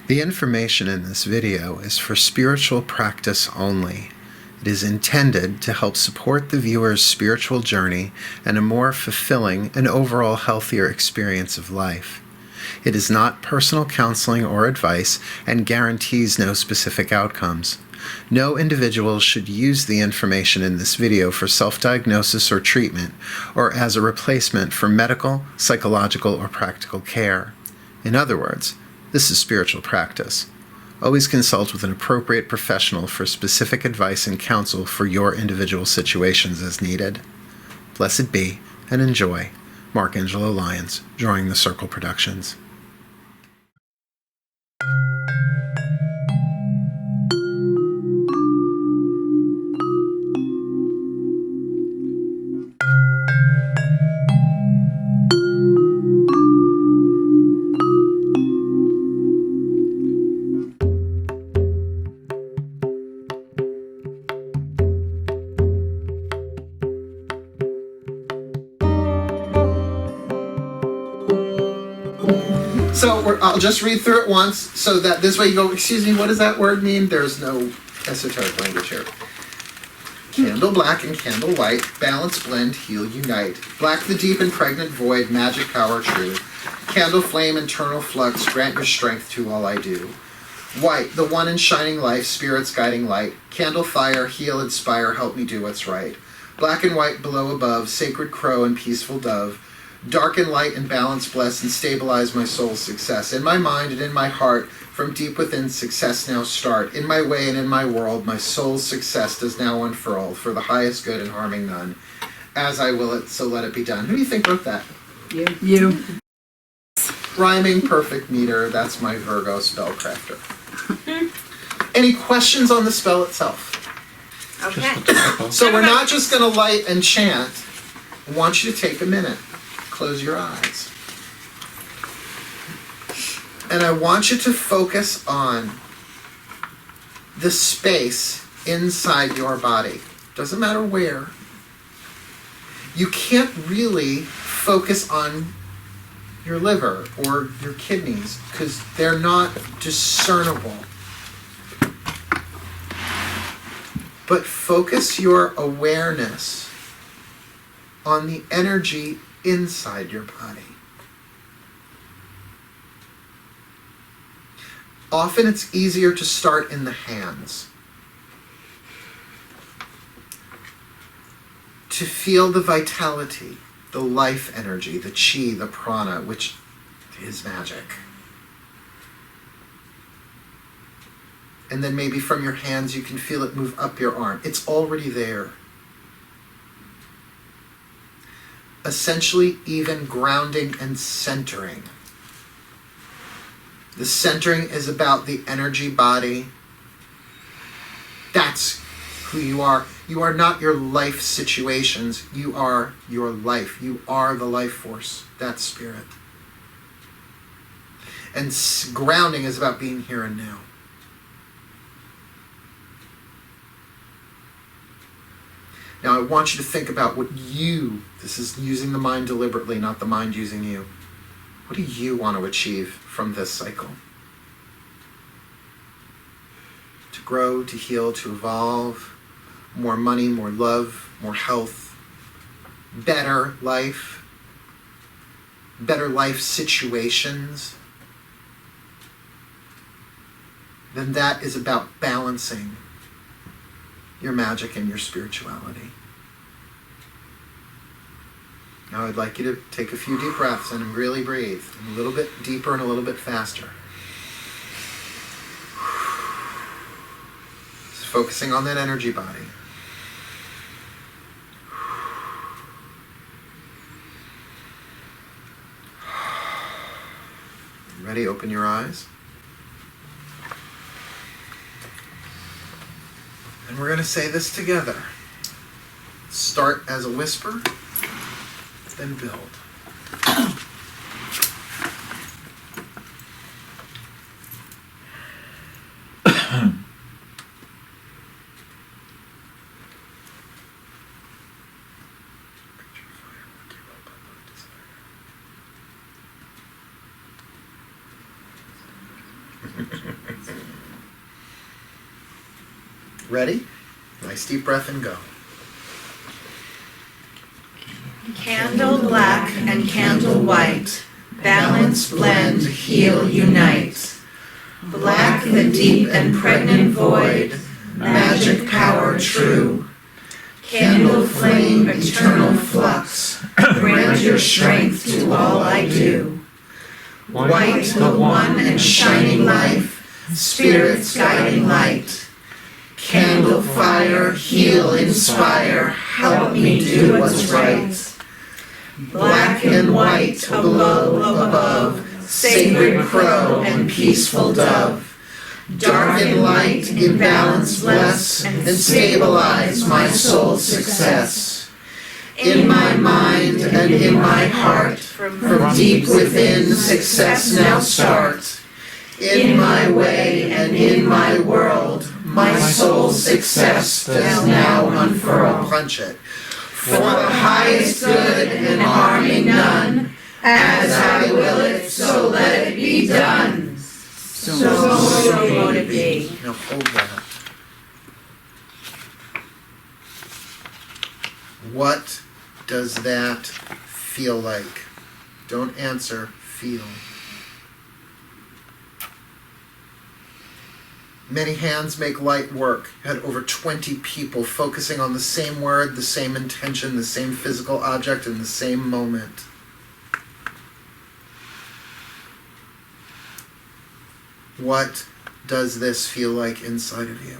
The information in this video is for spiritual practice only. It is intended to help support the viewer's spiritual journey and a more fulfilling and overall healthier experience of life. It is not personal counseling or advice and guarantees no specific outcomes. No individual should use the information in this video for self-diagnosis or treatment, or as a replacement for medical, psychological, or practical care. In other words, this is spiritual practice. Always consult with an appropriate professional for specific advice and counsel for your individual situations as needed. Blessed be, and enjoy. Mark Angelo Lyons, Drawing the Circle Productions. So I'll just read through it once so that this way you go, excuse me, what does that word mean? There's no esoteric language here. Candle black and candle white, balance, blend, heal, unite. Black the deep and pregnant void, magic power true. Candle flame, internal flux, grant your strength to all I do. White, the one in shining life, spirit's guiding light. Candle fire, heal, inspire, help me do what's right. Black and white below above, sacred crow and peaceful dove. Dark and light and balance bless and stabilize my soul's success. In my mind and in my heart, from deep within success now start. In my way and in my world, my soul's success does now unfurl for the highest good and harming none. As I will it, so let it be done. Who do you think wrote that? You. Rhyming perfect meter, that's my Virgo spellcrafter. Any questions on the spell itself? Okay. So we're not just going to light and chant. I want you to take a minute. Close your eyes. And I want you to focus on the space inside your body. Doesn't matter where. You can't really focus on your liver or your kidneys because they're not discernible. But focus your awareness on the energy inside your body. Often it's easier to start in the hands. To feel the vitality, the life energy, the chi, the prana, which is magic. And then maybe from your hands you can feel it move up your arm. It's already there. Essentially even grounding and centering. The centering is about the energy body. That's who you are. You are not your life situations. You are your life. You are the life force. That's spirit. And grounding is about being here and now. Now I want you to think about what you, this is using the mind deliberately, not the mind using you. What do you want to achieve from this cycle? To grow, to heal, to evolve, more money, more love, more health, better life situations. Then that is about balancing your magic and your spirituality. Now I'd like you to take a few deep breaths and really breathe. A little bit deeper and a little bit faster. Just focusing on that energy body. Ready? Open your eyes. And we're going to say this together. Start as a whisper, then build. Ready? Nice deep breath and go. Candle black and candle white, balance, blend, heal, unite. Black the deep and pregnant void, magic power true. Candle flame, eternal flux, grant your strength to all I do. White the one and shining life, spirit's guiding light. Candle fire, heal, inspire, help me do what's right. Black and white, aglow above, sacred crow and peaceful dove. Dark and light, in balance bless, and stabilize my soul's success. In my mind and in my heart, from deep within, success now start. In my way and in my world, my soul's success does now unfurl. Punch it. For the highest good and harming none, as I will it, so let it be done. So mote it be. Now hold that. What does that feel like? Don't answer, feel. Many hands make light work. Had over 20 people focusing on the same word, the same intention, the same physical object, in the same moment. What does this feel like inside of you?